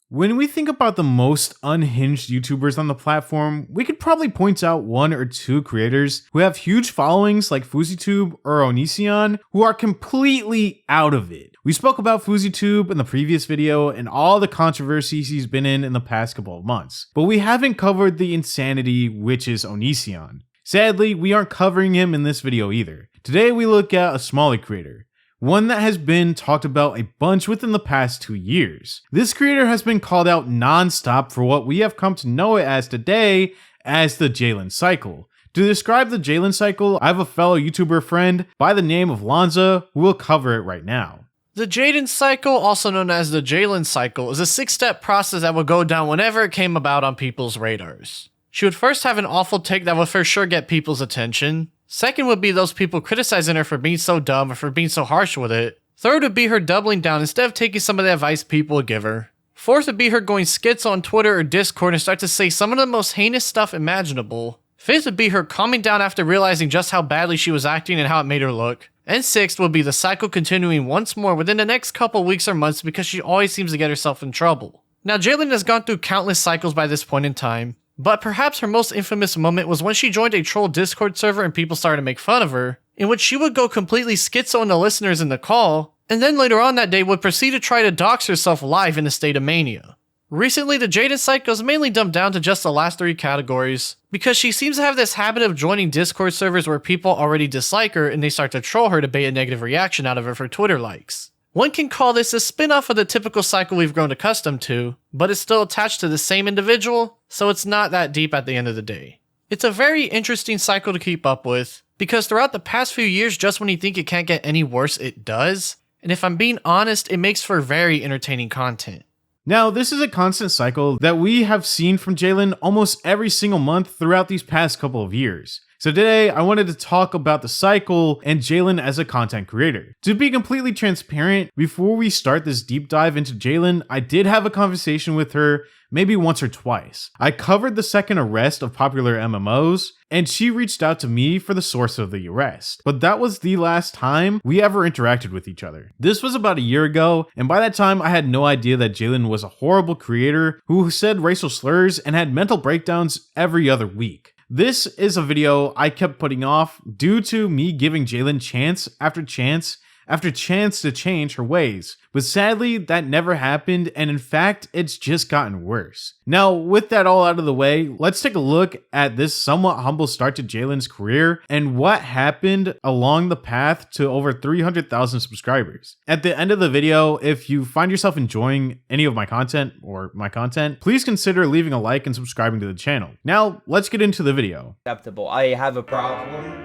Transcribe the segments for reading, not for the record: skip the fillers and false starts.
When we think about the most unhinged YouTubers on the platform, we could probably point out one or two creators who have huge followings like BillsYT or Onision who are completely out of it. We spoke about BillsYT in the previous video and all the controversies he's been in the past couple of months, but we haven't covered the insanity which is Onision. Sadly, we aren't covering him in this video either. Today we look at a smaller creator, one that has been talked about a bunch within the past 2 years. This creator has been called out non-stop for what we have come to know it as today as the Jalyn cycle. To describe the Jalyn cycle, I have a fellow YouTuber friend by the name of Lanza who will cover it right now. The Jadyn cycle, also known as the Jalyn cycle, is a 6-step process that would go down whenever it came about on people's radars. She would first have an awful take that would for sure get people's attention. Second would be those people criticizing her for being so dumb or for being so harsh with it. Third would be her doubling down instead of taking some of the advice people would give her. Fourth would be her going skits on Twitter or Discord and start to say some of the most heinous stuff imaginable. Fifth would be her calming down after realizing just how badly she was acting and how it made her look. And sixth would be the cycle continuing once more within the next couple weeks or months because she always seems to get herself in trouble. Now Jalyn has gone through countless cycles by this point in time, but perhaps her most infamous moment was when she joined a troll Discord server and people started to make fun of her, in which she would go completely schizo on the listeners in the call, and then later on that day would proceed to try to dox herself live in a state of mania. Recently, the Jadyn cycle is mainly dumbed down to just the last 3 categories, because she seems to have this habit of joining Discord servers where people already dislike her and they start to troll her to bait a negative reaction out of her for Twitter likes. One can call this a spin-off of the typical cycle we've grown accustomed to, but it's still attached to the same individual, so it's not that deep at the end of the day. It's a very interesting cycle to keep up with, because throughout the past few years, just when you think it can't get any worse, it does, and if I'm being honest, it makes for very entertaining content. Now, this is a constant cycle that we have seen from Jalyn almost every single month throughout these past couple of years. So today, I wanted to talk about the cycle and Jalyn as a content creator. To be completely transparent, before we start this deep dive into Jalyn, I did have a conversation with her maybe once or twice. I covered the second arrest of popular MMOs, and she reached out to me for the source of the arrest. But that was the last time we ever interacted with each other. This was about a year ago, and by that time I had no idea that Jalyn was a horrible creator who said racial slurs and had mental breakdowns every other week. This is a video I kept putting off due to me giving Jalyn chance after chance after chance to change her ways, but sadly that never happened, and in fact it's just gotten worse. Now with that all out of the way, let's take a look at this somewhat humble start to Jalyn's career and what happened along the path to over 300,000 subscribers. At the end of the video, if you find yourself enjoying any of my content or my content, please consider leaving a like and subscribing to the channel. Now let's get into the video. Acceptable. I have a problem.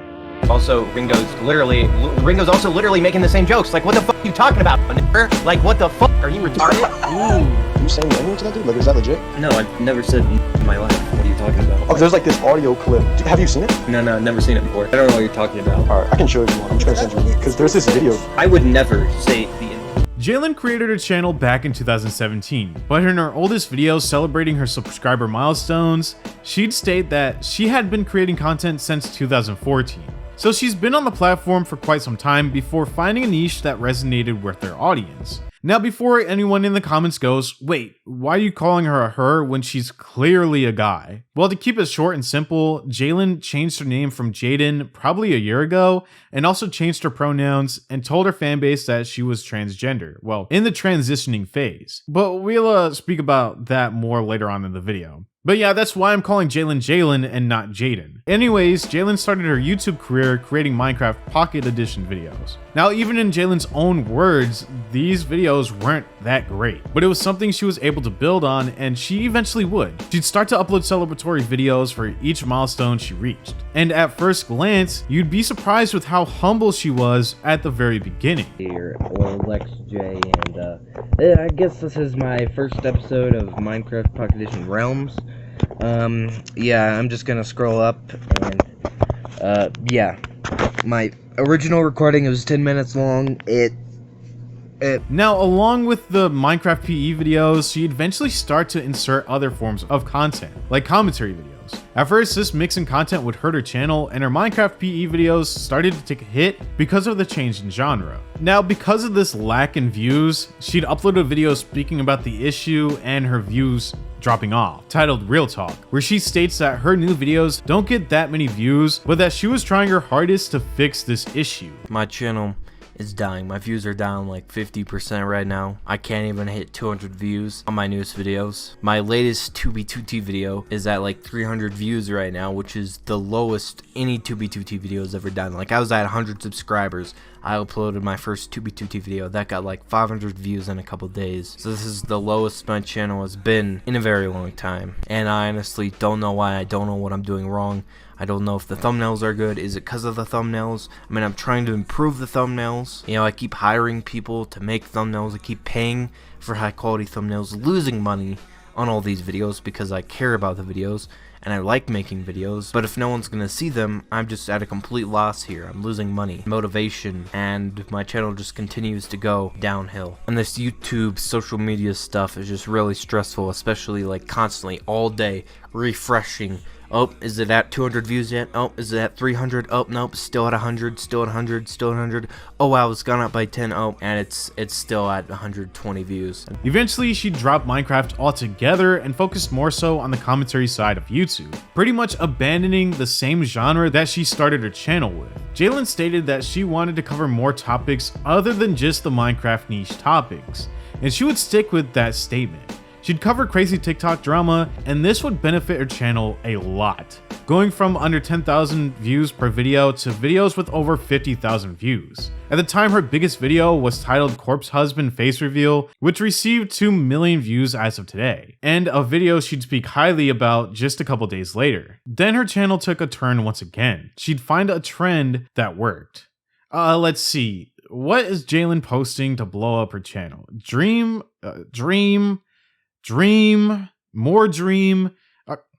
Also, Ringo's also literally making the same jokes. Like, what the fuck are you talking about, nigger? Like, what the fuck? Are you retarded? Ooh. You saying the N-word to that dude? Like, is that legit? No, I've never said in my life. What are you talking about? Oh, there's like this audio clip. Have you seen it? No, I've never seen it before. I don't know what you're talking about. Alright, I can show you one. I'm just gonna send you because there's this video. I would never say the N-word. Jalyn created her channel back in 2017, but in her oldest video celebrating her subscriber milestones, she'd state that she had been creating content since 2014. So she's been on the platform for quite some time before finding a niche that resonated with their audience. Now before anyone in the comments goes, wait, why are you calling her a her when she's clearly a guy? Well, to keep it short and simple, Jalyn changed her name from Jadyn probably a year ago and also changed her pronouns and told her fanbase that she was transgender, well, in the transitioning phase. But we'll speak about that more later on in the video. But yeah, that's why I'm calling Jalyn and not Jadyn. Anyways, Jalyn started her YouTube career creating Minecraft Pocket Edition videos. Now, even in Jalyn's own words, these videos weren't that great, but it was something she was able to build on, and she eventually would. She'd start to upload celebratory videos for each milestone she reached. And at first glance, you'd be surprised with how humble she was at the very beginning. Here, Lex J, and I guess this is my first episode of Minecraft Pocket Edition Realms. Yeah, I'm just gonna scroll up, and, yeah. My original recording was 10 minutes long. It Now, along with the Minecraft PE videos, she'd eventually start to insert other forms of content, like commentary videos. At first, this mix in content would hurt her channel, and her Minecraft PE videos started to take a hit because of the change in genre. Now, because of this lack in views, she'd upload a video speaking about the issue and her views dropping off, titled Real Talk, where she states that her new videos don't get that many views, but that she was trying her hardest to fix this issue. My channel is dying. My views are down like 50% right now. I can't even hit 200 views on my newest videos. My latest 2B2T video is at like 300 views right now, which is the lowest any 2B2T video has ever done. Like, I was at 100 subscribers. I uploaded my first 2B2T video that got like 500 views in a couple days. So this is the lowest my channel has been in a very long time. And I honestly don't know why. I don't know what I'm doing wrong. I don't know if the thumbnails are good. Is it because of the thumbnails? I mean, I'm trying to improve the thumbnails. You know, I keep hiring people to make thumbnails. I keep paying for high quality thumbnails, losing money on all these videos because I care about the videos and I like making videos. But if no one's gonna see them, I'm just at a complete loss here. I'm losing money, motivation, and my channel just continues to go downhill. And this YouTube social media stuff is just really stressful, especially like constantly all day refreshing. Oh, is it at 200 views yet? Oh, is it at 300? Oh, nope, still at 100, still at 100, still at 100. Oh wow, it's gone up by 10. Oh, and it's still at 120 views. Eventually, she dropped Minecraft altogether and focused more so on the commentary side of YouTube, pretty much abandoning the same genre that she started her channel with. Jalyn stated that she wanted to cover more topics other than just the Minecraft niche topics, and she would stick with that statement. She'd cover crazy TikTok drama, and this would benefit her channel a lot, going from under 10,000 views per video to videos with over 50,000 views. At the time, her biggest video was titled Corpse Husband Face Reveal, which received 2 million views as of today, and a video she'd speak highly about just a couple days later. Then her channel took a turn once again. She'd find a trend that worked. Let's see. What is Jalyn posting to blow up her channel? Dream, more dream.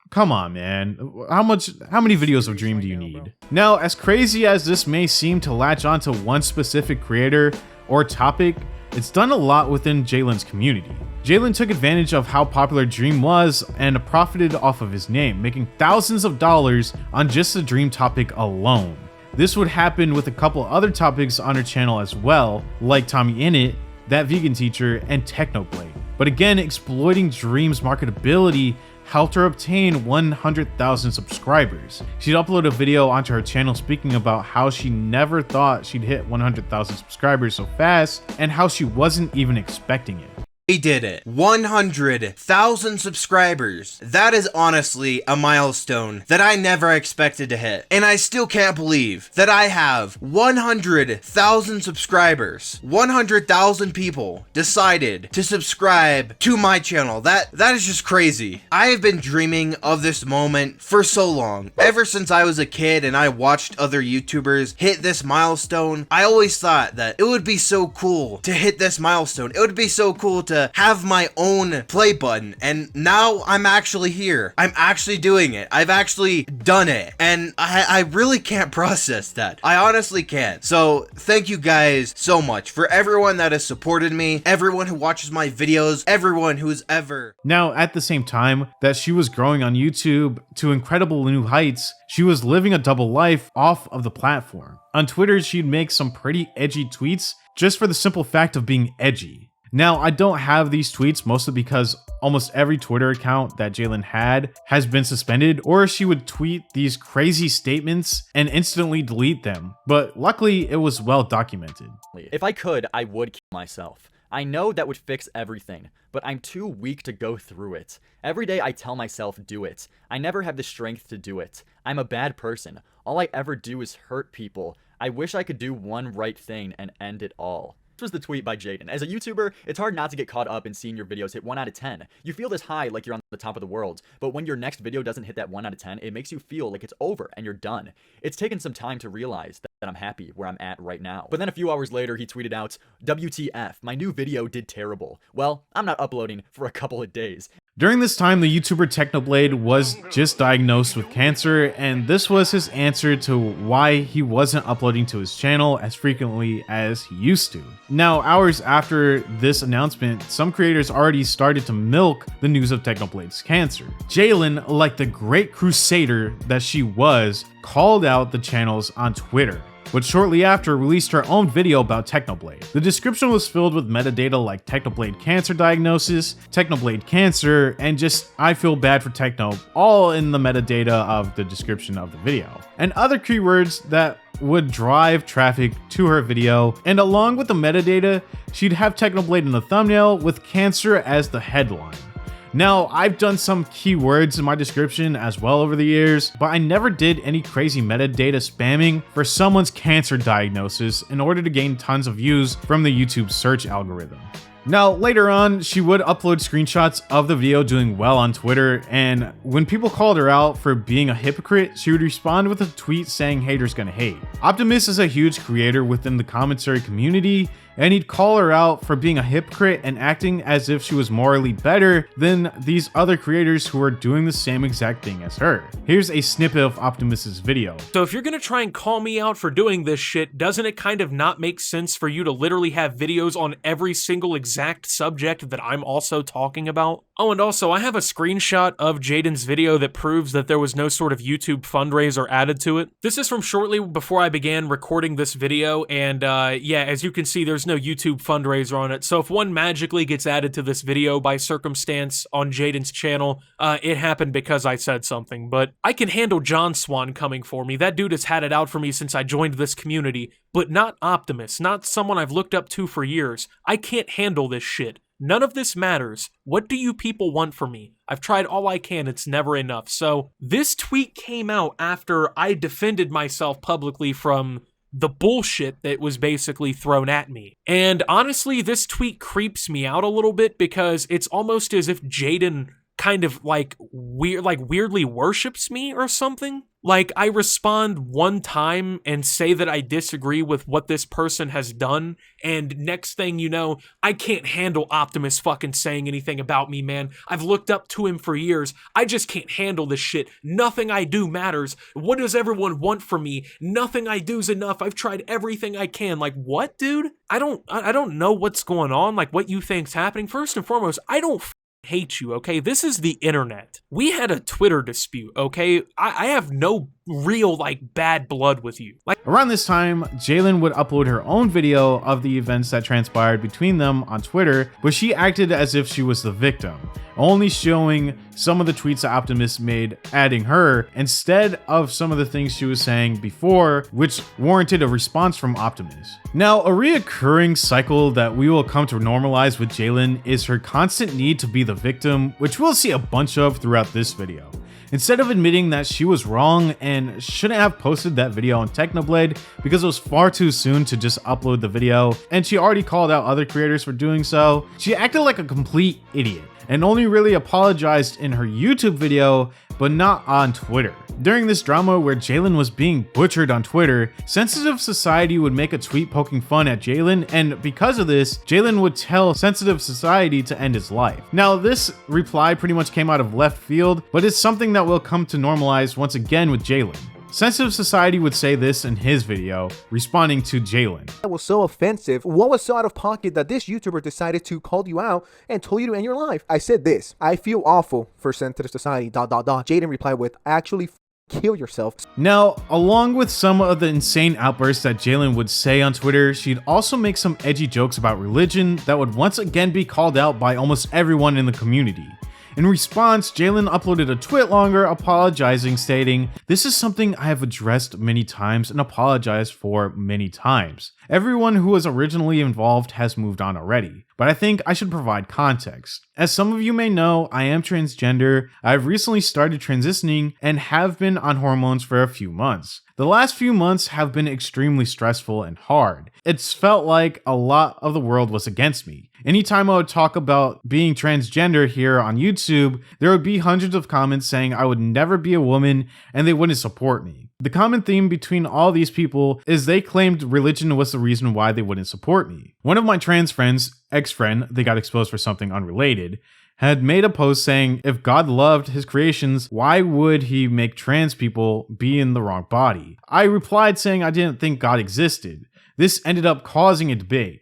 Come on, man. How many videos of dream do you need? Now, as crazy as this may seem to latch onto one specific creator or topic, it's done a lot within Jalyn's community. Jalyn took advantage of how popular Dream was and profited off of his name, making thousands of dollars on just the Dream topic alone. This would happen with a couple other topics on her channel as well, like Tommy Innit, That Vegan Teacher, and Technoblade. But again, exploiting Dream's marketability helped her obtain 100,000 subscribers. She'd upload a video onto her channel speaking about how she never thought she'd hit 100,000 subscribers so fast and how she wasn't even expecting it. We did it. 100,000 subscribers. That is honestly a milestone that I never expected to hit. And I still can't believe that I have 100,000 subscribers. 100,000 people decided to subscribe to my channel. That is just crazy. I have been dreaming of this moment for so long. Ever since I was a kid and I watched other YouTubers hit this milestone, I always thought that it would be so cool to hit this milestone. It would be so cool to have my own play button, and now I'm actually here. I'm actually doing it. I've actually done it, and I really can't process that. I honestly can't. So thank you guys so much for everyone that has supported me, everyone who watches my videos, everyone who's ever. Now, at the same time that she was growing on YouTube to incredible new heights, she was living a double life off of the platform. On Twitter, she'd make some pretty edgy tweets just for the simple fact of being edgy. Now, I don't have these tweets mostly because almost every Twitter account that Jalyn had has been suspended, or she would tweet these crazy statements and instantly delete them, but luckily it was well documented. If I could, I would kill myself. I know that would fix everything, but I'm too weak to go through it. Every day I tell myself, do it. I never have the strength to do it. I'm a bad person. All I ever do is hurt people. I wish I could do one right thing and end it all. This was the tweet by Jadyn. As a YouTuber, it's hard not to get caught up in seeing your videos hit 1 out of 10. You feel this high like you're on the top of the world, but when your next video doesn't hit that 1 out of 10, it makes you feel like it's over and you're done. It's taken some time to realize that that I'm happy where I'm at right now. But then a few hours later, he tweeted out, WTF, my new video did terrible. Well, I'm not uploading for a couple of days. During this time, the YouTuber Technoblade was just diagnosed with cancer, and this was his answer to why he wasn't uploading to his channel as frequently as he used to. Now, hours after this announcement, some creators already started to milk the news of Technoblade's cancer. Jadyn, like the great crusader that she was, called out the channels on Twitter, but shortly after released her own video about Technoblade. The description was filled with metadata like Technoblade cancer diagnosis, Technoblade cancer, and just I feel bad for Techno, all in the metadata of the description of the video, and other keywords that would drive traffic to her video. And along with the metadata, she'd have Technoblade in the thumbnail with cancer as the headline. Now, I've done some keywords in my description as well over the years, but I never did any crazy metadata spamming for someone's cancer diagnosis in order to gain tons of views from the YouTube search algorithm. Now, later on, she would upload screenshots of the video doing well on Twitter, and when people called her out for being a hypocrite, she would respond with a tweet saying haters gonna hate. Optimus is a huge creator within the commentary community, and he'd call her out for being a hypocrite and acting as if she was morally better than these other creators who are doing the same exact thing as her. Here's a snippet of Optimus's video. So if you're gonna try and call me out for doing this shit, doesn't it kind of not make sense for you to literally have videos on every single exact subject that I'm also talking about? Oh, and also, I have a screenshot of Jadyn's video that proves that there was no sort of YouTube fundraiser added to it. This is from shortly before I began recording this video, and yeah, as you can see, there's no YouTube fundraiser on it. So if one magically gets added to this video by circumstance on Jadyn's channel, it happened because I said something. But I can handle John Swan coming for me. That dude has had it out for me since I joined this community, but not Optimus, not someone I've looked up to for years. I can't handle this shit. None of this matters. What do you people want from me? I've tried all I can, it's never enough. So this tweet came out after I defended myself publicly from the bullshit that was basically thrown at me. And honestly, this tweet creeps me out a little bit because it's almost as if Jadyn kind of weirdly worships me or something. Like, I respond one time and say that I disagree with what this person has done, and next thing you know, I can't handle Optimus fucking saying anything about me, man. I've looked up to him for years. I just can't handle this shit. Nothing I do matters. What does everyone want from me? Nothing I do's enough. I've tried everything I can. Like, what, dude? I don't know what's going on, like what you think's happening. First and foremost, I don't hate you, okay? This is the internet. We had a Twitter dispute, okay? I have no real, bad blood with you. Around this time, Jadyn would upload her own video of the events that transpired between them on Twitter, but she acted as if she was the victim, only showing some of the tweets that Optimus made adding her instead of some of the things she was saying before, which warranted a response from Optimus. Now, a reoccurring cycle that we will come to normalize with Jadyn is her constant need to be the victim, which we'll see a bunch of throughout this video. Instead of admitting that she was wrong and shouldn't have posted that video on Technoblade because it was far too soon to just upload the video, and she already called out other creators for doing so, she acted like a complete idiot and only really apologized in her YouTube video, but not on Twitter. During this drama where Jadyn was being butchered on Twitter, Sensitive Society would make a tweet poking fun at Jadyn, and because of this, Jadyn would tell Sensitive Society to end his life. Now, this reply pretty much came out of left field, but it's something that will come to normalize once again with Jadyn. Sensitive Society would say this in his video, responding to Jadyn. That was so offensive. What was so out of pocket that this YouTuber decided to call you out and told you to end your life? I said this. I feel awful for Sensitive Society, ... Jadyn replied with, actually kill yourself. Now, along with some of the insane outbursts that Jadyn would say on Twitter, she'd also make some edgy jokes about religion that would once again be called out by almost everyone in the community. In response, Jadyn uploaded a tweet longer apologizing, stating, "This is something I have addressed many times and apologized for many times. Everyone who was originally involved has moved on already, but I think I should provide context. As some of you may know, I am transgender. I've recently started transitioning and have been on hormones for a few months. The last few months have been extremely stressful and hard. It's felt like a lot of the world was against me. Anytime I would talk about being transgender here on YouTube, there would be hundreds of comments saying I would never be a woman and they wouldn't support me. The common theme between all these people is they claimed religion was the reason why they wouldn't support me. One of my trans friends, ex-friend, they got exposed for something unrelated, had made a post saying if God loved his creations, why would he make trans people be in the wrong body? I replied saying I didn't think God existed. This ended up causing a debate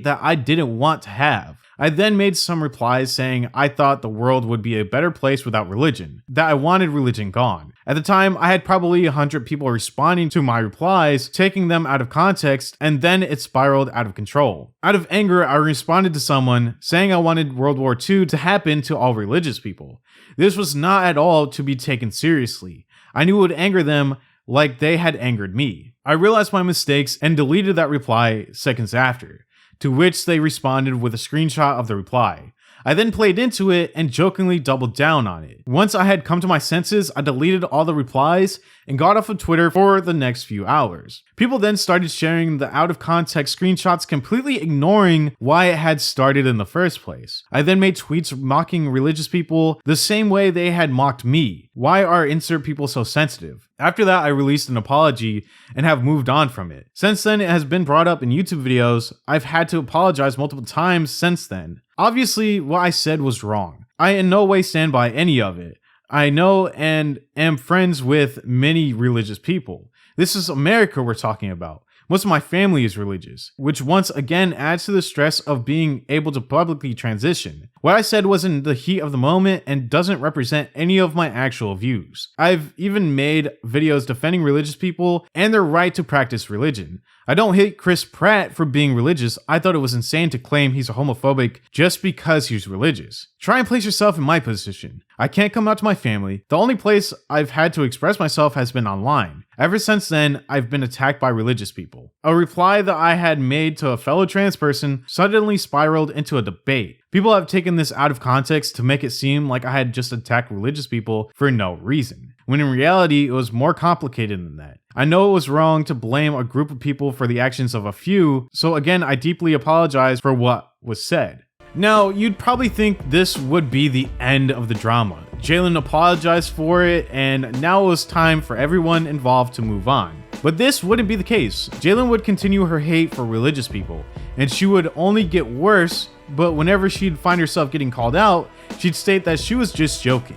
that I didn't want to have. I then made some replies saying I thought the world would be a better place without religion, that I wanted religion gone. At the time, I had probably 100 people responding to my replies, taking them out of context, and then it spiraled out of control. Out of anger, I responded to someone saying I wanted World War II to happen to all religious people. This was not at all to be taken seriously. I knew it would anger them like they had angered me. I realized my mistakes and deleted that reply seconds after, to which they responded with a screenshot of the reply. I then played into it and jokingly doubled down on it. Once I had come to my senses, I deleted all the replies and got off of Twitter for the next few hours. People then started sharing the out of context screenshots, completely ignoring why it had started in the first place. I then made tweets mocking religious people the same way they had mocked me. Why are insert people so sensitive? After that, I released an apology and have moved on from it. Since then, it has been brought up in YouTube videos. I've had to apologize multiple times since then. Obviously, what I said was wrong. I in no way stand by any of it. I know and am friends with many religious people. This is America we're talking about. Most of my family is religious, which once again adds to the stress of being able to publicly transition. What I said was in the heat of the moment and doesn't represent any of my actual views. I've even made videos defending religious people and their right to practice religion. I don't hate Chris Pratt for being religious. I thought it was insane to claim he's a homophobic just because he's religious. Try and place yourself in my position. I can't come out to my family. The only place I've had to express myself has been online. Ever since then, I've been attacked by religious people. A reply that I had made to a fellow trans person suddenly spiraled into a debate. People have taken this out of context to make it seem like I had just attacked religious people for no reason, when in reality it was more complicated than that. I know it was wrong to blame a group of people for the actions of a few, so again I deeply apologize for what was said. Now, you'd probably think this would be the end of the drama. Jalyn apologized for it, and now it was time for everyone involved to move on. But this wouldn't be the case. Jalyn would continue her hate for religious people, and she would only get worse, but whenever she'd find herself getting called out, she'd state that she was just joking.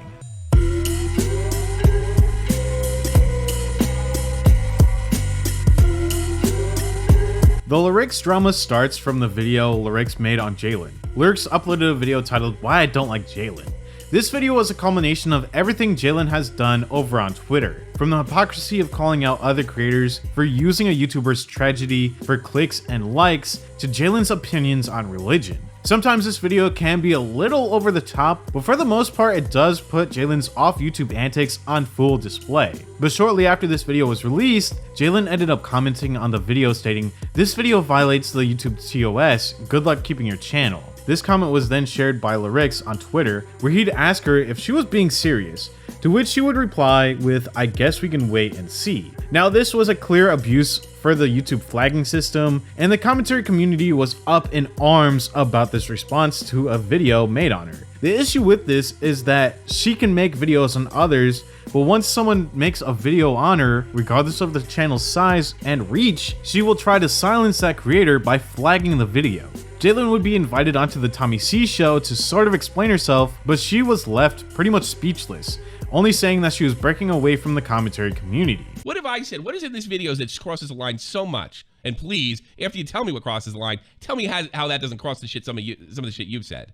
The lyrics drama starts from the video Lyrics made on Jalyn. Lyrics uploaded a video titled Why I Don't Like Jalyn. This video was a culmination of everything Jalyn has done over on Twitter, from the hypocrisy of calling out other creators for using a YouTuber's tragedy for clicks and likes, to Jalyn's opinions on religion. Sometimes this video can be a little over the top, but for the most part it does put Jalyn's off YouTube antics on full display. But shortly after this video was released, Jalyn ended up commenting on the video stating, "This video violates the YouTube TOS, good luck keeping your channel." This comment was then shared by Lyrics on Twitter, where he'd ask her if she was being serious, to which she would reply with, "I guess we can wait and see." Now this was a clear abuse for the YouTube flagging system, and the commentary community was up in arms about this response to a video made on her. The issue with this is that she can make videos on others, but once someone makes a video on her, regardless of the channel's size and reach, she will try to silence that creator by flagging the video. Jalyn would be invited onto the Tommy C show to sort of explain herself, but she was left pretty much speechless, only saying that she was breaking away from the commentary community. What have I said? What is in this video that crosses the line so much? And please, after you tell me what crosses the line, tell me how that doesn't cross the shit some of the shit you've said.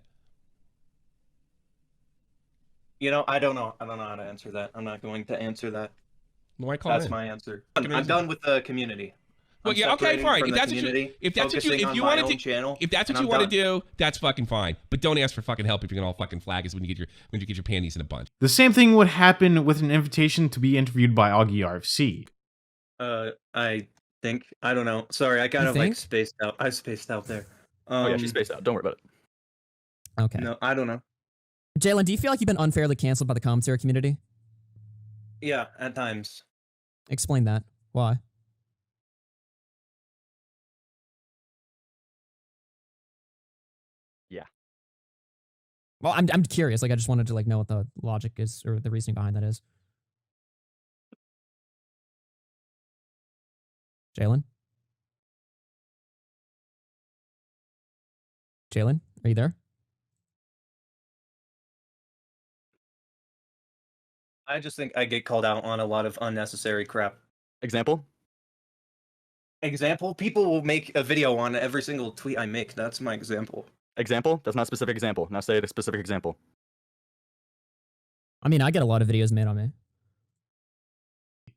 You know, I don't know how to answer that. I'm not going to answer that. Why call That's in? my answer. I'm done with the community. Well, yeah, okay, fine. If that's what you want to do, that's fucking fine. But don't ask for fucking help if you're gonna all fucking flag us when you get your panties in a bunch. The same thing would happen with an invitation to be interviewed by Augie RFC. I think, I don't know. Sorry, I kind of like spaced out. I spaced out there. Oh yeah, she spaced out. Don't worry about it. Okay. No, I don't know. Jalyn, do you feel like you've been unfairly canceled by the commentary community? Yeah, at times. Explain that. Why? Yeah. Well, I'm curious. Like, I just wanted to know what the logic is or the reasoning behind that is. Jalen? Jalen, are you there? I just think I get called out on a lot of unnecessary crap. Example? Example? People will make a video on every single tweet I make. That's my example. Example? That's not a specific example. Now say a specific example. I mean, I get a lot of videos made on me.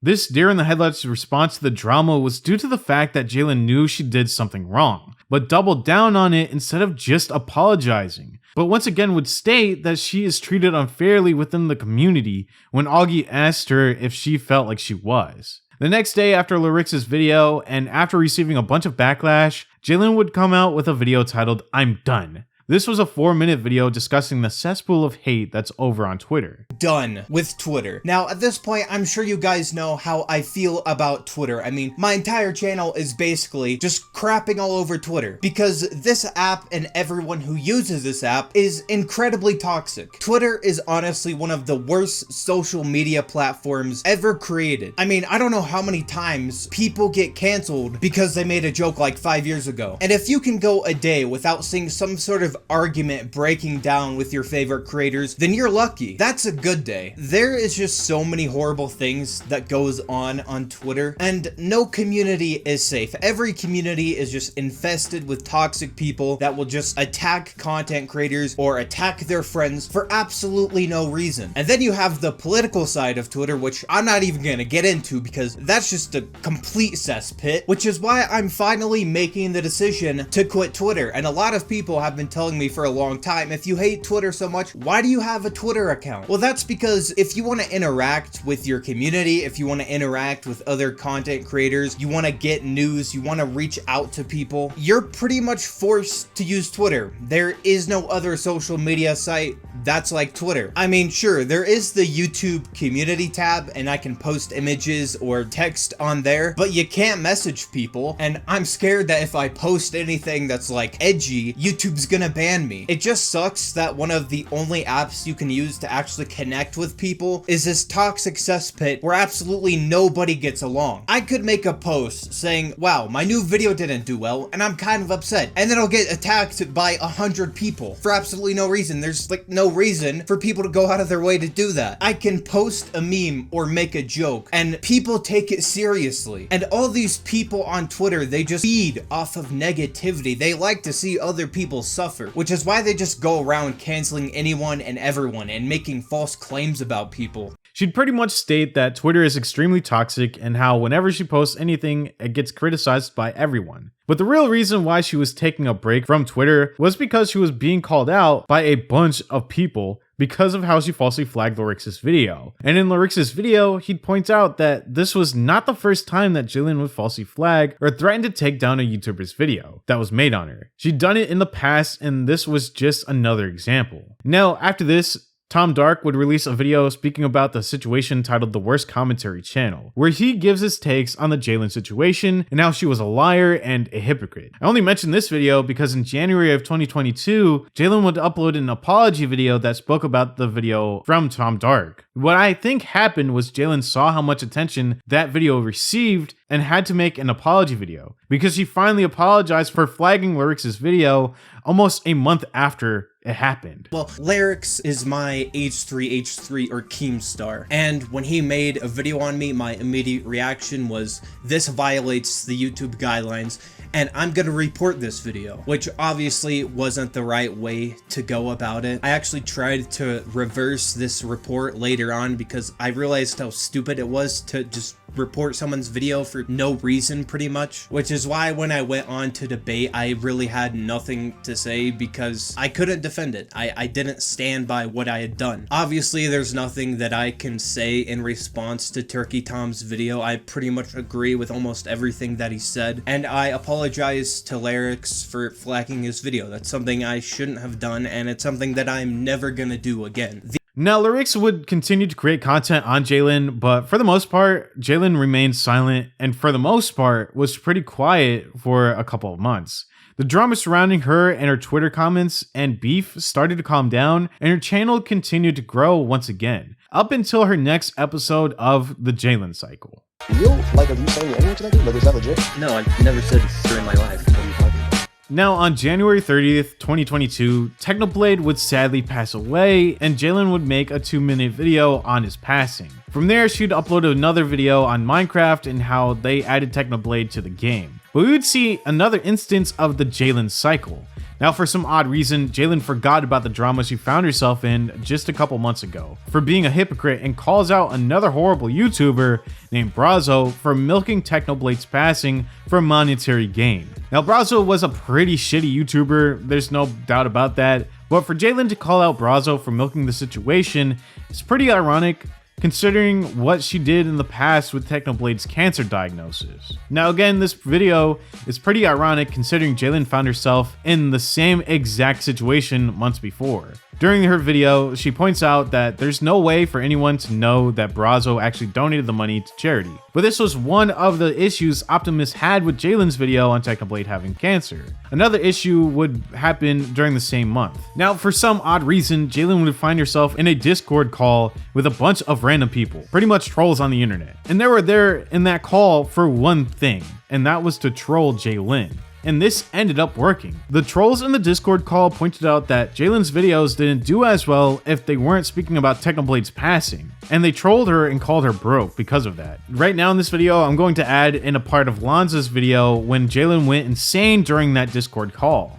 This deer in the headlights response to the drama was due to the fact that Jadyn knew she did something wrong, but doubled down on it instead of just apologizing. But once again would state that she is treated unfairly within the community when Augie asked her if she felt like she was. The next day after Lyric's video, and after receiving a bunch of backlash, Jadyn would come out with a video titled "I'm Done." This was a 4-minute video discussing the cesspool of hate that's over on Twitter. Done with Twitter. Now, at this point, I'm sure you guys know how I feel about Twitter. I mean, my entire channel is basically just crapping all over Twitter because this app and everyone who uses this app is incredibly toxic. Twitter is honestly one of the worst social media platforms ever created. I mean, I don't know how many times people get canceled because they made a joke like 5 years ago. And if you can go a day without seeing some sort of argument breaking down with your favorite creators, then you're lucky. That's a good day. There is just so many horrible things that goes on Twitter, and no community is safe. Every community is just infested with toxic people that will just attack content creators or attack their friends for absolutely no reason. And then you have the political side of Twitter, which I'm not even gonna get into because that's just a complete cesspit, which is why I'm finally making the decision to quit Twitter. And a lot of people have been telling me for a long time, if you hate Twitter so much, why do you have a Twitter account? Well, that's because if you want to interact with your community, if you want to interact with other content creators, you want to get news, you want to reach out to people, you're pretty much forced to use Twitter. There is no other social media site that's like Twitter. I mean, sure, there is the YouTube community tab and I can post images or text on there, but you can't message people, and I'm scared that if I post anything that's like edgy, YouTube's gonna ban me. It just sucks that one of the only apps you can use to actually connect with people is this toxic cesspit where absolutely nobody gets along. I could make a post saying, wow, my new video didn't do well and I'm kind of upset, and then I'll get attacked by 100 people for absolutely no reason. There's like no reason for people to go out of their way to do that. I can post a meme or make a joke and people take it seriously, and all these people on Twitter, they just feed off of negativity. They like to see other people suffer, which is why they just go around canceling anyone and everyone and making false claims about people. She'd pretty much state that Twitter is extremely toxic and how whenever she posts anything, it gets criticized by everyone. But the real reason why she was taking a break from Twitter was because she was being called out by a bunch of people because of how she falsely flagged Lyric's video. And in Lyric's video, he'd point out that this was not the first time that Jadyn would falsely flag or threaten to take down a YouTuber's video that was made on her. She'd done it in the past, and this was just another example. Now, after this, Tom Dark would release a video speaking about the situation titled The Worst Commentary Channel, where he gives his takes on the Jalyn situation and how she was a liar and a hypocrite. I only mention this video because in January of 2022, Jalyn would upload an apology video that spoke about the video from Tom Dark. What I think happened was Jalyn saw how much attention that video received and had to make an apology video because she finally apologized for flagging Lyric's video almost a month after it happened. Well, Lyrics is my H3 or Keemstar, and when he made a video on me, my immediate reaction was, this violates the YouTube guidelines, and I'm gonna report this video, which obviously wasn't the right way to go about it. I actually tried to reverse this report later on because I realized how stupid it was to just report someone's video for no reason, pretty much, which is why when I went on to debate, I really had nothing to say because I couldn't defend it. I didn't stand by what I had done. Obviously, there's nothing that I can say in response to Turkey Tom's video. I pretty much agree with almost everything that he said, and I apologize to Lyrics for flagging his video. That's something I shouldn't have done, and it's something that I'm never gonna do again. Now, Lyrics would continue to create content on Jalyn, but for the most part, Jalyn remained silent and for the most part was pretty quiet for a couple of months. The drama surrounding her and her Twitter comments and beef started to calm down, and her channel continued to grow once again. up until her next episode of the Jalyn cycle. Real? Like, are you saying the N-word tonight? Like, is that legit? No, I've never said this in my life. What are you talking about? Now, on January 30th, 2022, Technoblade would sadly pass away, and Jalyn would make a 2-minute video on his passing. From there, she'd upload another video on Minecraft and how they added Technoblade to the game. But we would see another instance of the Jalyn cycle. Now, for some odd reason, Jalyn forgot about the drama she found herself in just a couple months ago for being a hypocrite and calls out another horrible YouTuber named Brazo for milking Technoblade's passing for monetary gain. Now, Brazo was a pretty shitty YouTuber, there's no doubt about that, but for Jalyn to call out Brazo for milking the situation is pretty ironic, considering what she did in the past with Technoblade's cancer diagnosis. Now again, this video is pretty ironic considering Jalyn found herself in the same exact situation months before. During her video, she points out that there's no way for anyone to know that Brazo actually donated the money to charity. But this was one of the issues Optimus had with Jalyn's video on Technoblade having cancer. Another issue would happen during the same month. Now, for some odd reason, Jalyn would find herself in a Discord call with a bunch of random people, pretty much trolls on the internet. And they were there in that call for one thing, and that was to troll Jalyn. And this ended up working. The trolls in the Discord call pointed out that Jalyn's videos didn't do as well if they weren't speaking about Technoblade's passing, and they trolled her and called her broke because of that. Right now in this video, I'm going to add in a part of Lanza's video when Jalyn went insane during that Discord call.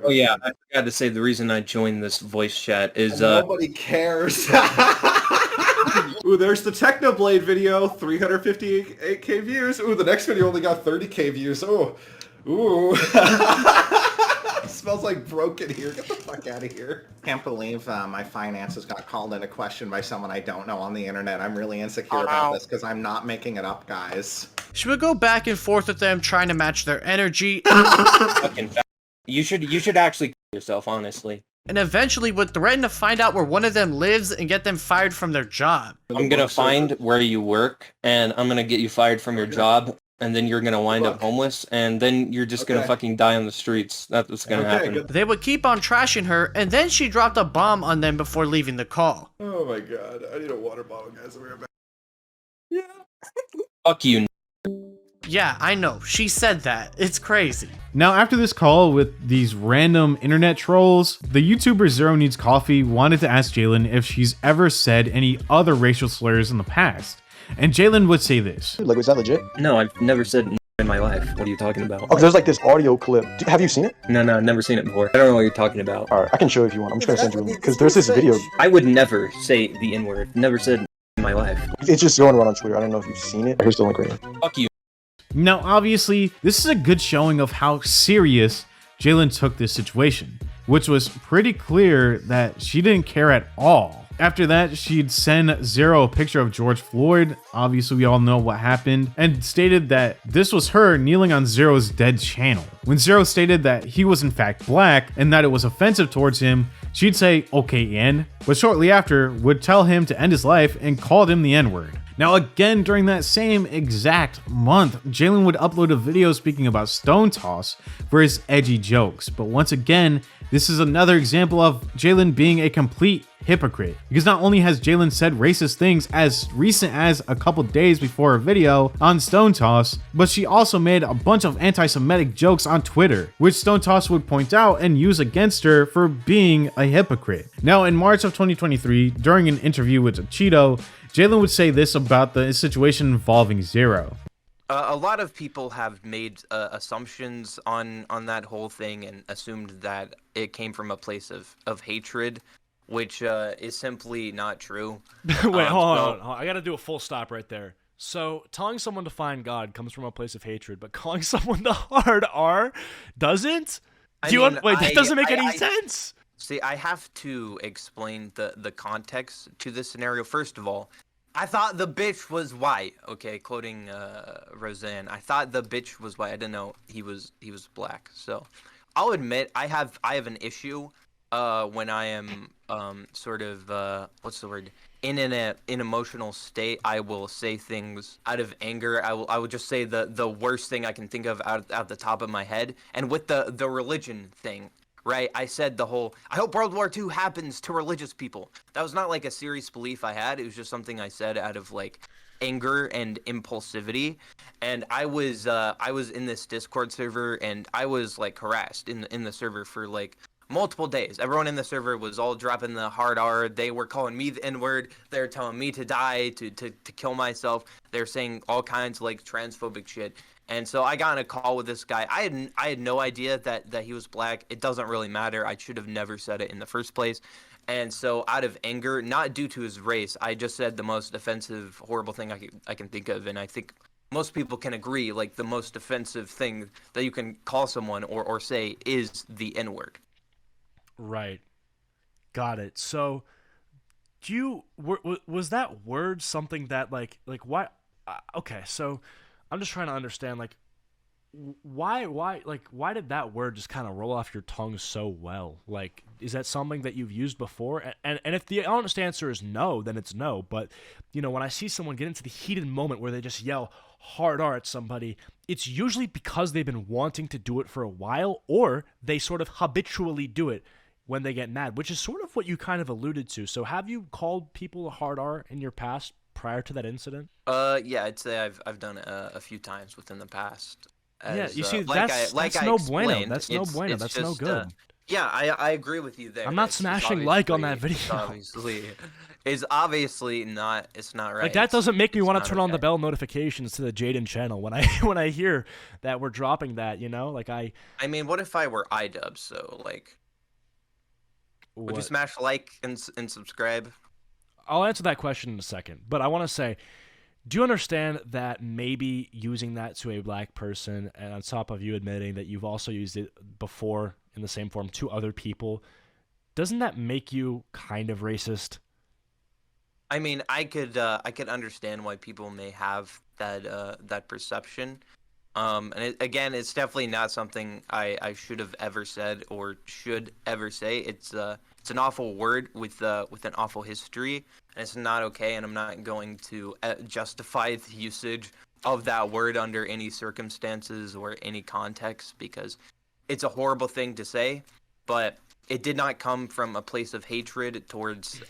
Oh yeah, I forgot to say the reason I joined this voice chat is nobody cares. Ooh, there's the Technoblade video, 358k views. Ooh, the next video only got 30k views. Oh, ooh. Smells like broken here. Get the fuck out of here. Can't believe my finances got called into question by someone I don't know on the internet. I'm really insecure about this because I'm not making it up, guys. She would go back and forth with them trying to match their energy. You should actually kill yourself, honestly. And eventually would threaten to find out where one of them lives and get them fired from their job. I'm gonna find where you work, and I'm gonna get you fired from your job, and then you're gonna wind up homeless, and then you're just gonna fucking die on the streets. That's what's gonna happen. They would keep on trashing her, and then she dropped a bomb on them before leaving the call. Oh my god, I need a water bottle, guys. I'll be right back. Yeah. Fuck you. Yeah, I know. She said that. It's crazy. Now, after this call with these random internet trolls, the YouTuber Zero Needs Coffee wanted to ask Jalyn if she's ever said any other racial slurs in the past. And Jalyn would say this. Like, was that legit? No, I've never said in my life. What are you talking about? Oh, there's like this audio clip. Have you seen it? No, I've never seen it before. I don't know what you're talking about. Alright, I can show you if you want. I'm just gonna send you a link. Because there's this video. I would never say the N-word. Never said in my life. It's just going around on Twitter. I don't know if you've seen it. Here's the link right here. Fuck you. Now, obviously, this is a good showing of how serious Jalyn took this situation, which was pretty clear that she didn't care at all. After that, she'd send Zero a picture of George Floyd, obviously we all know what happened, and stated that this was her kneeling on Zero's dead channel. When Zero stated that he was in fact black and that it was offensive towards him, she'd say, "Okay, N," but shortly after would tell him to end his life and called him the N-word. Now again, during that same exact month, Jalyn would upload a video speaking about Stone Toss for his edgy jokes. But once again, this is another example of Jalyn being a complete hypocrite. Because not only has Jalyn said racist things as recent as a couple days before her video on Stone Toss, but she also made a bunch of anti-Semitic jokes on Twitter, which Stone Toss would point out and use against her for being a hypocrite. Now in March of 2023, during an interview with Cheeto, Jalyn would say this about the situation involving Zero. A lot of people have made assumptions on that whole thing and assumed that it came from a place of hatred, which is simply not true. Wait, hold on. I gotta do a full stop right there. So, telling someone to find God comes from a place of hatred, but calling someone the hard R doesn't? That doesn't make any sense! See, I have to explain the context to this scenario. First of all, I thought the bitch was white. Okay, quoting Roseanne. I thought the bitch was white. I didn't know he was black. So, I'll admit I have an issue when I am sort of what's the word? In an emotional state. I will say things out of anger. I will just say the worst thing I can think of out the top of my head. And with the religion thing, right? I said the whole, I hope World War II happens to religious people. That was not like a serious belief I had. It was just something I said out of like anger and impulsivity. And I was in this Discord server, and I was like harassed in the server for like multiple days. Everyone in the server was all dropping the hard R. They were calling me the N-word. They were telling me to die, to kill myself. They're saying all kinds of like transphobic shit. And so I got in a call with this guy. I had no idea that he was black. It doesn't really matter. I should have never said it in the first place. And so out of anger, not due to his race, I just said the most offensive, horrible thing I can think of. And I think most people can agree, like, the most offensive thing that you can call someone or say is the N-word. Right. Got it. So was that word something that like why? Okay, so I'm just trying to understand, like, why did that word just kind of roll off your tongue so well? Like, is that something that you've used before? And if the honest answer is no, then it's no. But, you know, when I see someone get into the heated moment where they just yell hard R at somebody, it's usually because they've been wanting to do it for a while, or they sort of habitually do it when they get mad, which is sort of what you kind of alluded to. So have you called people a hard R in your past prior to that incident? Yeah, I'd say I've done it a few times within the past. Yeah, you see, that's no bueno. That's no bueno. That's no good. Yeah, I agree with you there. I'm not smashing like on that video. It's obviously not. It's not right. Like, that doesn't make me want to turn on the bell notifications to the Jadyn channel when I hear that we're dropping that. You know, like I mean, what if I were iDub? So like, would you smash like and subscribe? I'll answer that question in a second, but I want to say, do you understand that maybe using that to a black person, and on top of you admitting that you've also used it before in the same form to other people, doesn't that make you kind of racist? I mean, I could understand why people may have that perception. And again, it's definitely not something I should have ever said or should ever say. It's an awful word with an awful history, and it's not okay. And I'm not going to justify the usage of that word under any circumstances or any context, because it's a horrible thing to say. But it did not come from a place of hatred towards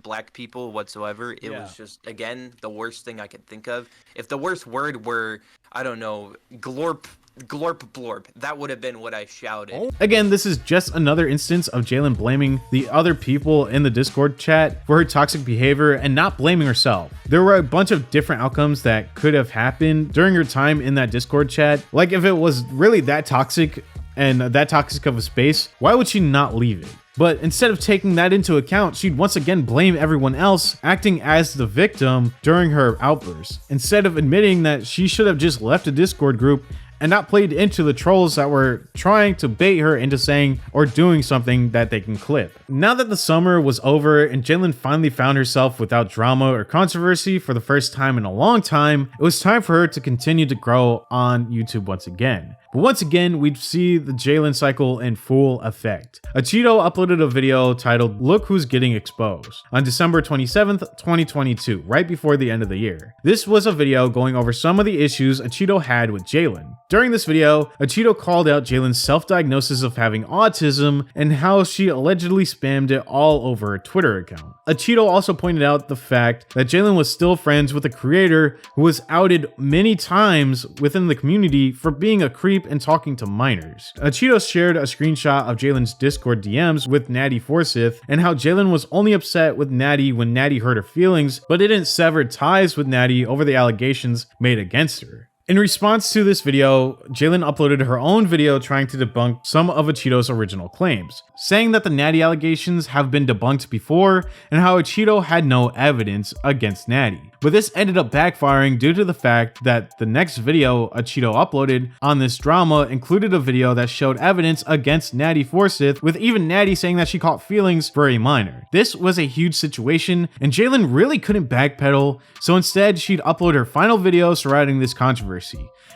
black people whatsoever. It was just, again, the worst thing I could think of. If the worst word were, I don't know, glorp blorp, that would have been what I shouted. Again, this is just another instance of Jalyn blaming the other people in the Discord chat for her toxic behavior and not blaming herself. There were a bunch of different outcomes that could have happened during her time in that Discord chat. Like, if it was really that toxic and that toxic of a space, why would she not leave it? But instead of taking that into account, she'd once again blame everyone else, acting as the victim during her outbursts, instead of admitting that she should have just left a Discord group and not played into the trolls that were trying to bait her into saying or doing something that they can clip. Now that the summer was over and Jalyn finally found herself without drama or controversy for the first time in a long time, it was time for her to continue to grow on YouTube once again. But once again, we'd see the Jalyn cycle in full effect. A Cheeto uploaded a video titled "Look Who's Getting Exposed" on December 27th, 2022, right before the end of the year. This was a video going over some of the issues a Cheeto had with Jalyn. During this video, a Cheeto called out Jalyn's self-diagnosis of having autism and how she allegedly spammed it all over her Twitter account. A Cheeto also pointed out the fact that Jalyn was still friends with a creator who was outed many times within the community for being a creep and talking to minors. A Cheeto shared a screenshot of Jalyn's Discord DMs with Natty Forsyth and how Jalyn was only upset with Natty when Natty hurt her feelings, but didn't sever ties with Natty over the allegations made against her. In response to this video, Jalyn uploaded her own video trying to debunk some of a Cheeto's original claims, saying that the Natty allegations have been debunked before and how a Cheeto had no evidence against Natty. But this ended up backfiring due to the fact that the next video a Cheeto uploaded on this drama included a video that showed evidence against Natty Forsyth, with even Natty saying that she caught feelings for a minor. This was a huge situation, and Jalyn really couldn't backpedal, so instead she'd upload her final video surrounding this controversy.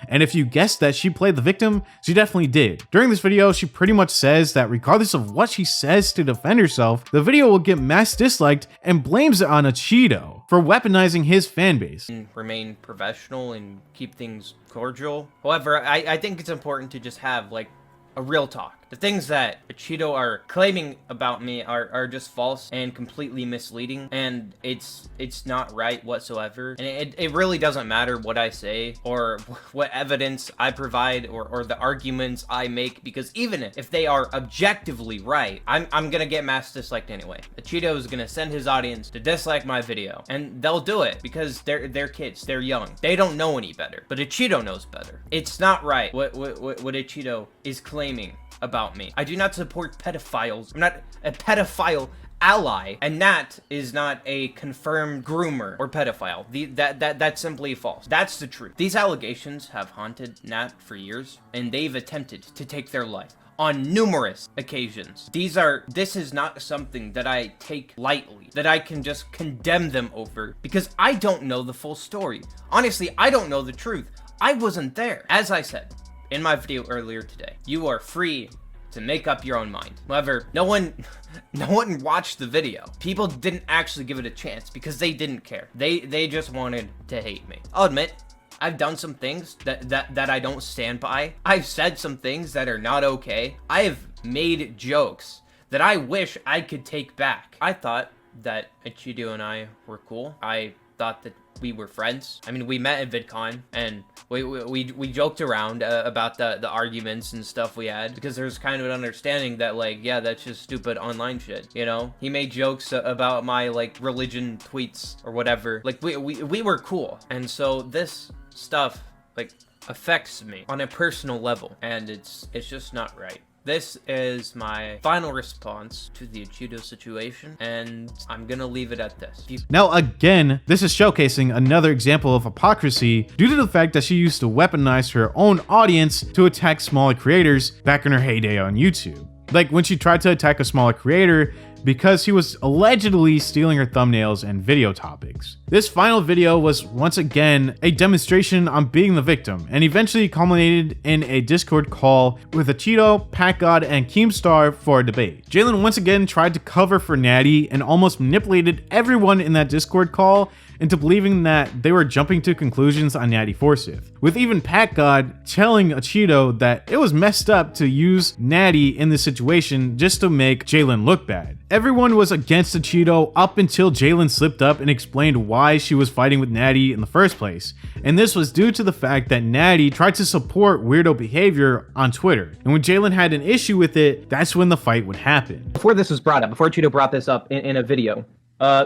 And if you guessed that she played the victim, she definitely did. During this video, she pretty much says that regardless of what she says to defend herself, the video will get mass disliked and blames it on a Cheeto for weaponizing his fanbase. Remain professional and keep things cordial. However, I think it's important to just have like a real talk. The things that Cheeto are claiming about me are just false and completely misleading, and it's not right whatsoever. And it really doesn't matter what I say or what evidence I provide or the arguments I make, because even if they are objectively right, I'm gonna get mass disliked anyway. Cheeto is gonna send his audience to dislike my video, and they'll do it because they're kids, they're young, they don't know any better. But Cheeto knows better. It's not right what Cheeto is claiming about me. I do not support pedophiles. I'm not a pedophile ally, and Nat is not a confirmed groomer or pedophile. That's simply false. That's the truth. These allegations have haunted Nat for years, and they've attempted to take their life on numerous occasions. This is not something that I take lightly, that I can just condemn them over, because I don't know the full story. Honestly, I don't know the truth. I wasn't there. As I said in my video earlier today, you are free to make up your own mind. However, no one watched the video. People didn't actually give it a chance because they didn't care. They just wanted to hate me. I'll admit, I've done some things that I don't stand by. I've said some things that are not okay. I've made jokes that I wish I could take back. I thought that Cheeto and I were cool. I thought that we were friends. I mean, we met at VidCon, and we joked around about the arguments and stuff we had, because there's kind of an understanding that, like, yeah, that's just stupid online shit, you know? He made jokes about my, like, religion tweets or whatever. Like, we were cool. And so this stuff, like, affects me on a personal level, and it's just not right. This is my final response to the Cheeto situation, and I'm gonna leave it at this. Now again, this is showcasing another example of hypocrisy due to the fact that she used to weaponize her own audience to attack smaller creators back in her heyday on YouTube. Like when she tried to attack a smaller creator because he was allegedly stealing her thumbnails and video topics. This final video was once again a demonstration on being the victim, and eventually culminated in a Discord call with Cheeto, PatGod, and Keemstar for a debate. Jalyn once again tried to cover for Natty and almost manipulated everyone in that Discord call into believing that they were jumping to conclusions on Natty Forsyth, with even PatGod telling Cheeto that it was messed up to use Natty in this situation just to make Jalyn look bad. Everyone was against Cheeto up until Jalyn slipped up and explained why she was fighting with Natty in the first place, and this was due to the fact that Natty tried to support weirdo behavior on Twitter, and when Jalyn had an issue with it, that's when the fight would happen. Before this was brought up, before Cheeto brought this up in a video,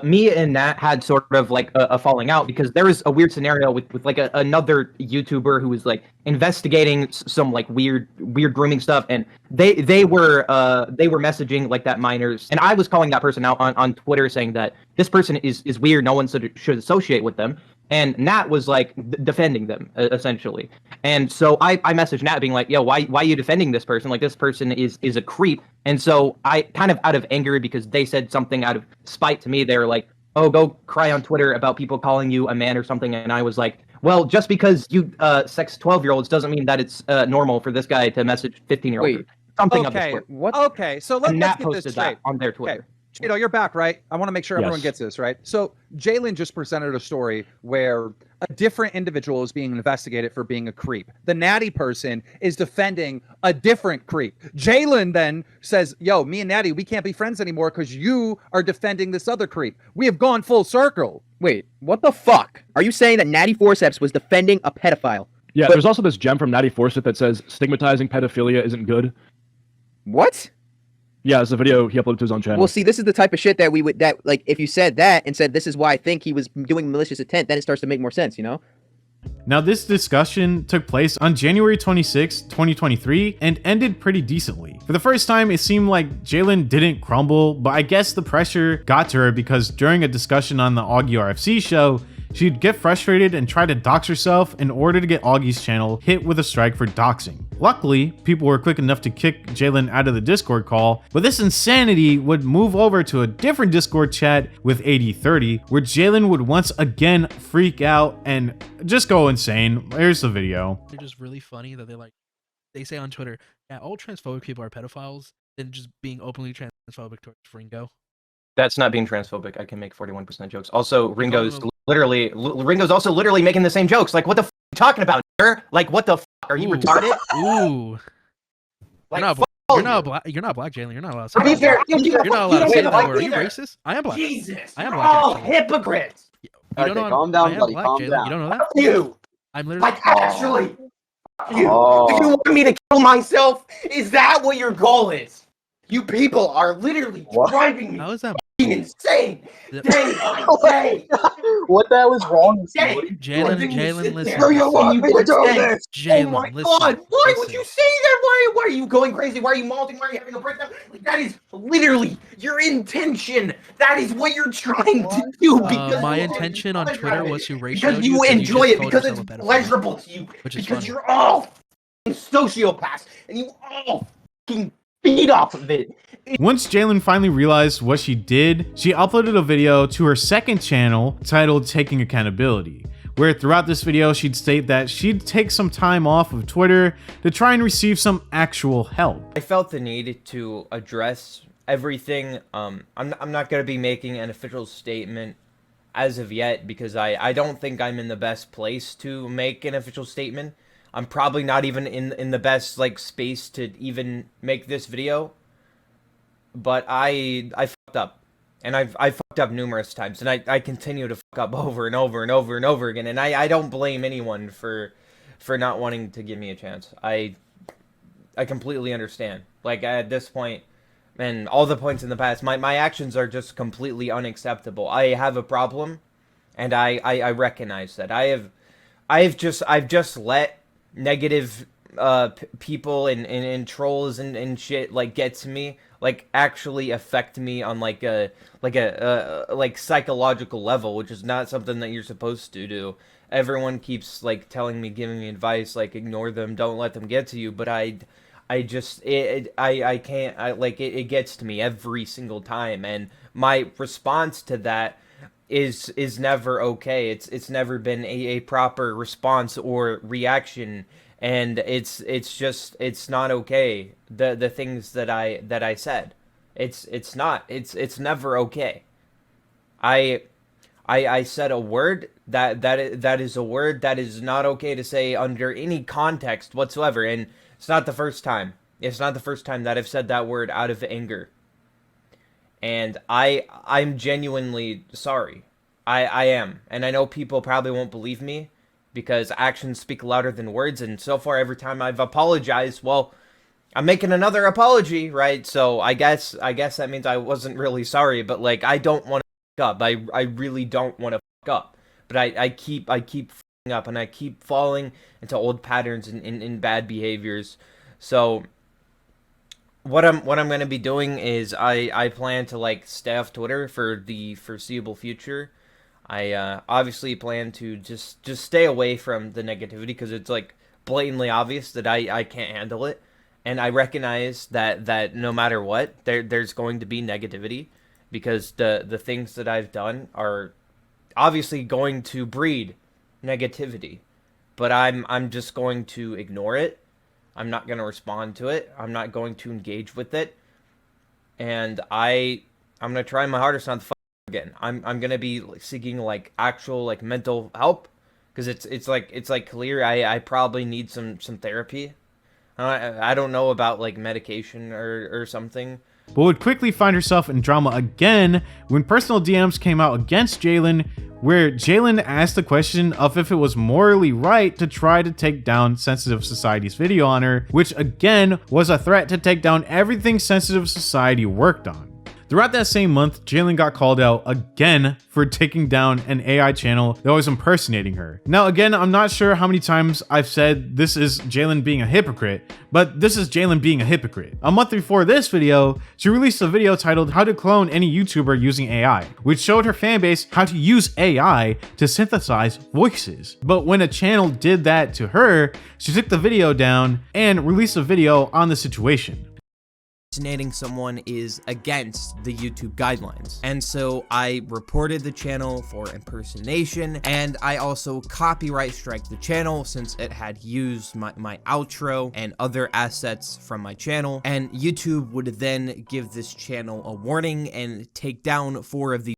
me and Nat had sort of like a falling out, because there was a weird scenario with like another YouTuber who was like investigating some like weird grooming stuff, and they were messaging like that minors, and I was calling that person out on Twitter saying that this person is weird, no one should associate with them. And Nat was like defending them essentially, and so I messaged Nat being like, "Yo, why are you defending this person? Like, this person is a creep." And so I kind of out of anger, because they said something out of spite to me. They were like, "Oh, go cry on Twitter about people calling you a man or something." And I was like, "Well, just because you sex 12-year-olds doesn't mean that it's normal for this guy to message 15-year-olds." Something of the sort. What? Okay, so let's get this straight. On their Twitter. Okay. Cheeto, you're back, right? I want to make sure everyone gets this, right? So Jalyn just presented a story where a different individual is being investigated for being a creep. The Natty person is defending a different creep. Jalyn then says, "Yo, me and Natty, we can't be friends anymore because you are defending this other creep. We have gone full circle." Wait, what the fuck? Are you saying that Natty Forceps was defending a pedophile? Yeah, there's also this gem from Natty Forsyth that says stigmatizing pedophilia isn't good. What? Yeah, it's a video he uploaded to his own channel. Well, see, this is the type of shit that like, if you said that and said this is why I think he was doing malicious intent, then it starts to make more sense, you know? Now, this discussion took place on January 26, 2023, and ended pretty decently. For the first time, it seemed like Jalyn didn't crumble, but I guess the pressure got to her because during a discussion on the Augie RFC show, she'd get frustrated and try to dox herself in order to get Augie's channel hit with a strike for doxing. Luckily, people were quick enough to kick Jalyn out of the Discord call, but this insanity would move over to a different Discord chat with 8030, where Jalyn would once again freak out and just go insane. Here's the video. They're just really funny that they say on Twitter, yeah, all transphobic people are pedophiles, and just being openly transphobic towards Ringo. That's not being transphobic. I can make 41% jokes. Also, Ringo's also literally making the same jokes. Like, what the f are you talking about, nigger? Like, what the f are you retarded? Ooh. Like, You're not black. You're not black, Jalen. You're not allowed to say To be that fair, word. You're not allowed to say that word. Are you either. racist? I am black. Jesus, I am you're black. all Actually. hypocrites. You don't know calm down, I am buddy. black, Calm Jalen. down. You don't know that? You. I'm literally. Like, actually. You. Do you want me to kill myself? Is that what your goal is? You people are literally driving me. How is that insane? Day by day. What the hell is wrong with you? What are you Jalen, listen. Do you want me to do this? Jalen, Oh my listen. God! Why would you say that? Why are you going crazy? Why are you malting? Why are you having a breakdown? Like, that is literally your intention. That is what you're trying to do. Because My intention on Twitter was to racial because you enjoy it, because it's pleasurable to you, which is because funny. you're all sociopaths and you all feed off of it. Once Jadyn finally realized what she did, she uploaded a video to her second channel titled Taking Accountability, where throughout this video she'd state that she'd take some time off of Twitter to try and receive some actual help. I felt the need to address everything. I'm not going to be making an official statement as of yet because I don't think I'm in the best place to make an official statement. I'm probably not even in the best like space to even make this video. But I fucked up. And I fucked up numerous times. And I continue to fuck up over and over and over and over again. And I don't blame anyone for not wanting to give me a chance. I completely understand. Like at this point, and all the points in the past, my actions are just completely unacceptable. I have a problem, and I recognize that. I've just let negative people and trolls and shit like get to me, like actually affect me on like a psychological level, which is not something that you're supposed to do. Everyone keeps like telling me, giving me advice, like ignore them, don't let them get to you, but I can't. It gets to me every single time, and my response to that is never okay. It's never been a proper response or reaction, and it's not okay. The things that I said, it's never okay. I said a word that is a word that is not okay to say under any context whatsoever, and it's not the first time. It's not the first time that I've said that word out of anger. And I'm genuinely sorry. I am. And I know people probably won't believe me because actions speak louder than words, and so far every time I've apologized, well, I'm making another apology, right? So I guess that means I wasn't really sorry, but like I don't want to fuck up. I really don't want to fuck up. But I keep fucking up, and I keep falling into old patterns and bad behaviors. So what I'm going to be doing is I plan to like stay off Twitter for the foreseeable future. I obviously plan to just stay away from the negativity because it's like blatantly obvious that I can't handle it, and I recognize that no matter what there's going to be negativity because the things that I've done are obviously going to breed negativity, but I'm just going to ignore it. I'm not going to respond to it. I'm not going to engage with it, and I'm going to try my hardest not to fuck again. I'm going to be seeking like actual like mental help because it's like clear I probably need some therapy. I don't know about like medication or something. But would quickly find herself in drama again when personal DMs came out against Jadyn, where Jadyn asked the question of if it was morally right to try to take down Sensitive Society's video on her, which again was a threat to take down everything Sensitive Society worked on. Throughout that same month, Jadyn got called out again for taking down an AI channel that was impersonating her. Now again, I'm not sure how many times I've said this is Jadyn being a hypocrite, but this is Jadyn being a hypocrite. A month before this video, she released a video titled How to Clone Any YouTuber Using AI, which showed her fanbase how to use AI to synthesize voices. But when a channel did that to her, she took the video down and released a video on the situation. Impersonating someone is against the YouTube guidelines, and so I reported the channel for impersonation, and I also copyright strike the channel since it had used my outro and other assets from my channel, and YouTube would then give this channel a warning and take down 4 of the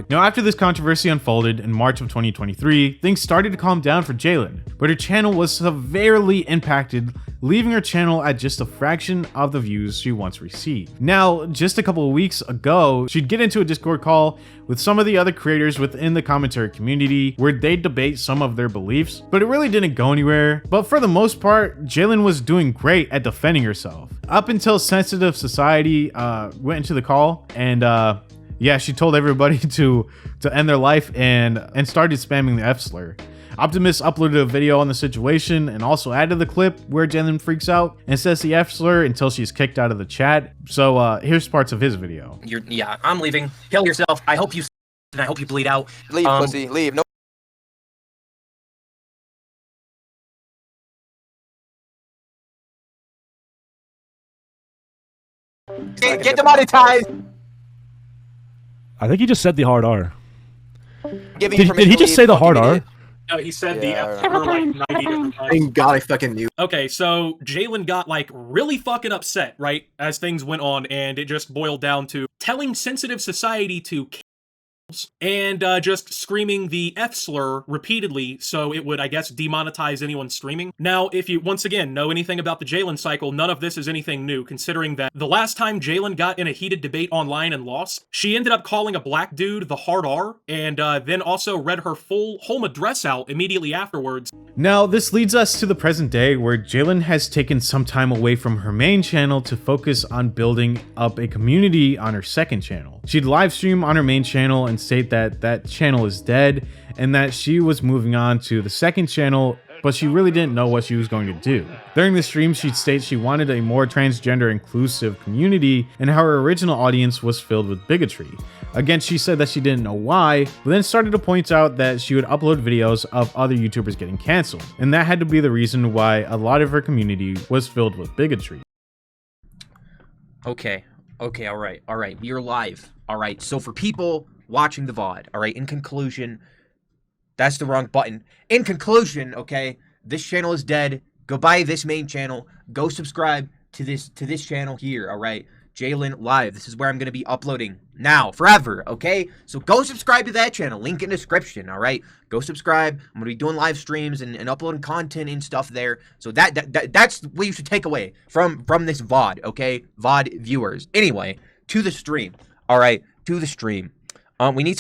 Now, after this controversy unfolded in March of 2023, things started to calm down for Jalyn, but her channel was severely impacted, leaving her channel at just a fraction of the views she once received. Now, just a couple of weeks ago, she'd get into a Discord call with some of the other creators within the commentary community where they'd debate some of their beliefs, but it really didn't go anywhere. But for the most part, Jalyn was doing great at defending herself. Up until Sensitive Society went into the call and yeah, she told everybody to end their life and started spamming the F slur. Optimus uploaded a video on the situation and also added the clip where Jalyn freaks out and says the F slur until she's kicked out of the chat. So here's parts of his video. Yeah, I'm leaving. Kill yourself. I hope you and I hope you bleed out. Leave, pussy. Leave. No. Get demonetized. I think he just said the hard R. Did he just say the hard R? No, he said the F word like 90 different times. Thank God I fucking knew. Okay, so Jalyn got like really fucking upset, right, as things went on, and it just boiled down to telling Sensitive Society to and just screaming the F slur repeatedly so it would, I guess, demonetize anyone streaming. Now, if you, once again, know anything about the Jalyn cycle, none of this is anything new, considering that the last time Jalyn got in a heated debate online and lost, she ended up calling a black dude the hard R, and then also read her full home address out immediately afterwards. Now, this leads us to the present day where Jalyn has taken some time away from her main channel to focus on building up a community on her second channel. She'd live stream on her main channel and state that that channel is dead and that she was moving on to the second channel, but she really didn't know what she was going to do. During the stream, she'd state she wanted a more transgender inclusive community and how her original audience was filled with bigotry. Again, she said that she didn't know why, but then started to point out that she would upload videos of other YouTubers getting canceled, and that had to be the reason why a lot of her community was filled with bigotry. Okay, all right, you're live. All right, so for people watching the VOD, all right, in conclusion, that's the wrong button. In conclusion, okay, this channel is dead. Go buy this main channel. Go subscribe to this channel here, all right? Jalyn Live. This is where I'm going to be uploading now, forever, okay? So go subscribe to that channel. Link in description, all right? Go subscribe. I'm going to be doing live streams and uploading content and stuff there. So that's what you should take away from this VOD, okay? VOD viewers. Anyway, to the stream, all right? To the stream. We need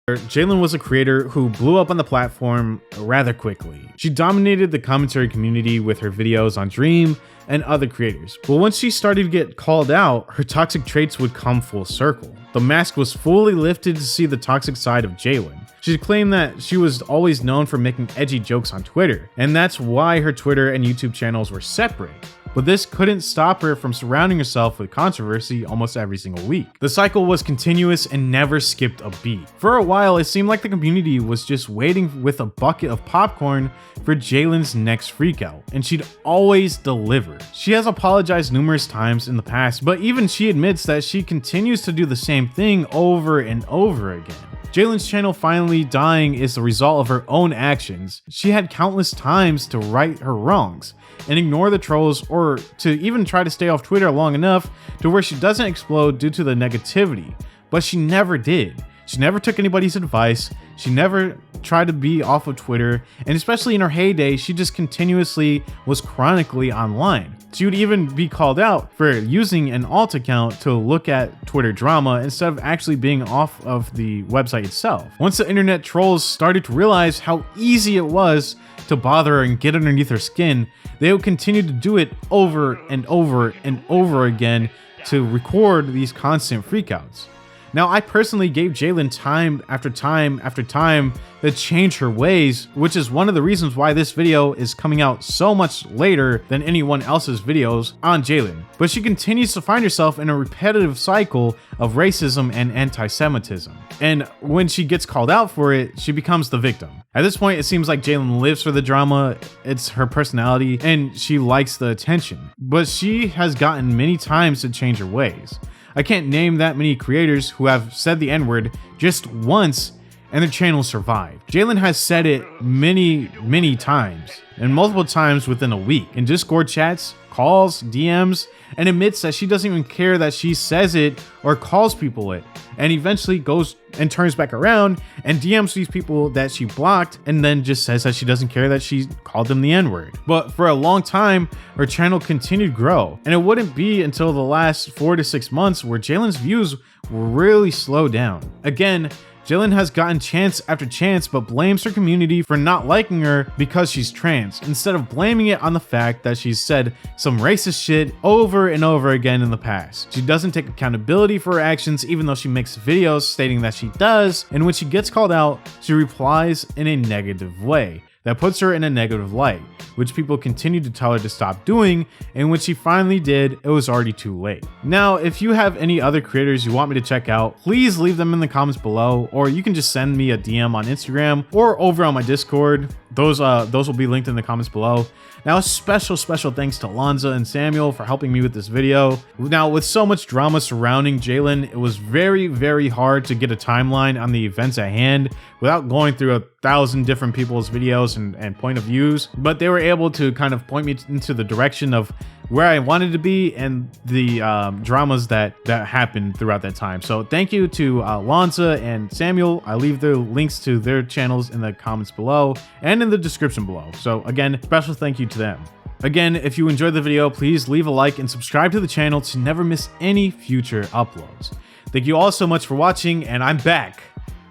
Jalyn was a creator who blew up on the platform rather quickly. She dominated the commentary community with her videos on Dream and other creators. But once she started to get called out, her toxic traits would come full circle. The mask was fully lifted to see the toxic side of Jalyn. She claimed that she was always known for making edgy jokes on Twitter, and that's why her Twitter and YouTube channels were separate. But this couldn't stop her from surrounding herself with controversy almost every single week. The cycle was continuous and never skipped a beat. For a while, it seemed like the community was just waiting with a bucket of popcorn for Jalyn's next freakout, and she'd always deliver. She has apologized numerous times in the past, but even she admits that she continues to do the same thing over and over again. Jalyn's channel finally dying is the result of her own actions. She had countless times to right her wrongs and ignore the trolls, or to even try to stay off Twitter long enough to where she doesn't explode due to the negativity, but she never did. She never took anybody's advice, she never tried to be off of Twitter, and especially in her heyday, she just continuously was chronically online. She would even be called out for using an alt account to look at Twitter drama instead of actually being off of the website itself. Once the internet trolls started to realize how easy it was to bother her and get underneath her skin, they would continue to do it over and over and over again to record these constant freakouts. Now, I personally gave Jalyn time after time after time to change her ways, which is one of the reasons why this video is coming out so much later than anyone else's videos on Jalyn. But she continues to find herself in a repetitive cycle of racism and anti-Semitism. And when she gets called out for it, she becomes the victim. At this point, it seems like Jalyn lives for the drama, it's her personality, and she likes the attention. But she has gotten many times to change her ways. I can't name that many creators who have said the N-word just once and their channel survived. Jalyn has said it many times, and multiple times within a week, in Discord chats, calls, DMs, and admits that she doesn't even care that she says it or calls people it, and eventually goes and turns back around and DMs these people that she blocked and then just says that she doesn't care that she called them the N-word. But for a long time, her channel continued to grow, and it wouldn't be until the last 4 to 6 months where Jalyn's views will really slow down. Again, Jalyn has gotten chance after chance but blames her community for not liking her because she's trans, instead of blaming it on the fact that she's said some racist shit over and over again in the past. She doesn't take accountability for her actions even though she makes videos stating that she does, and when she gets called out, she replies in a negative way that puts her in a negative light, which people continue to tell her to stop doing, and when she finally did, it was already too late. Now, if you have any other creators you want me to check out, please leave them in the comments below, or you can just send me a DM on Instagram or over on my Discord. Those will be linked in the comments below. Now, a special thanks to Lonza and Samuel for helping me with this video. Now, with so much drama surrounding Jalyn, it was very hard to get a timeline on the events at hand without going through 1,000 different people's videos and point of views, but they were able to kind of point me into the direction of where I wanted to be and the dramas that happened throughout that time. So thank you to Lonza and Samuel. I leave the links to their channels in the comments below and in the description below. So again, special thank you to them. Again, if you enjoyed the video, please leave a like and subscribe to the channel to never miss any future uploads. Thank you all so much for watching, and I'm back.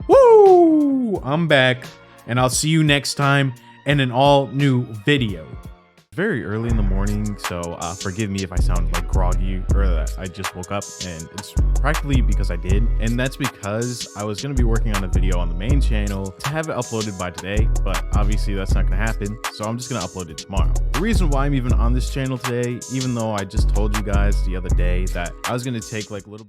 Woo! I'm back, and I'll see you next time in an all new video. Very early in the morning, so forgive me if I sound like groggy or that I just woke up, and it's practically because I did, and that's because I was going to be working on a video on the main channel to have it uploaded by today, but obviously that's not going to happen, so I'm just going to upload it tomorrow. The reason why I'm even on this channel today, even though I just told you guys the other day that I was going to take like a little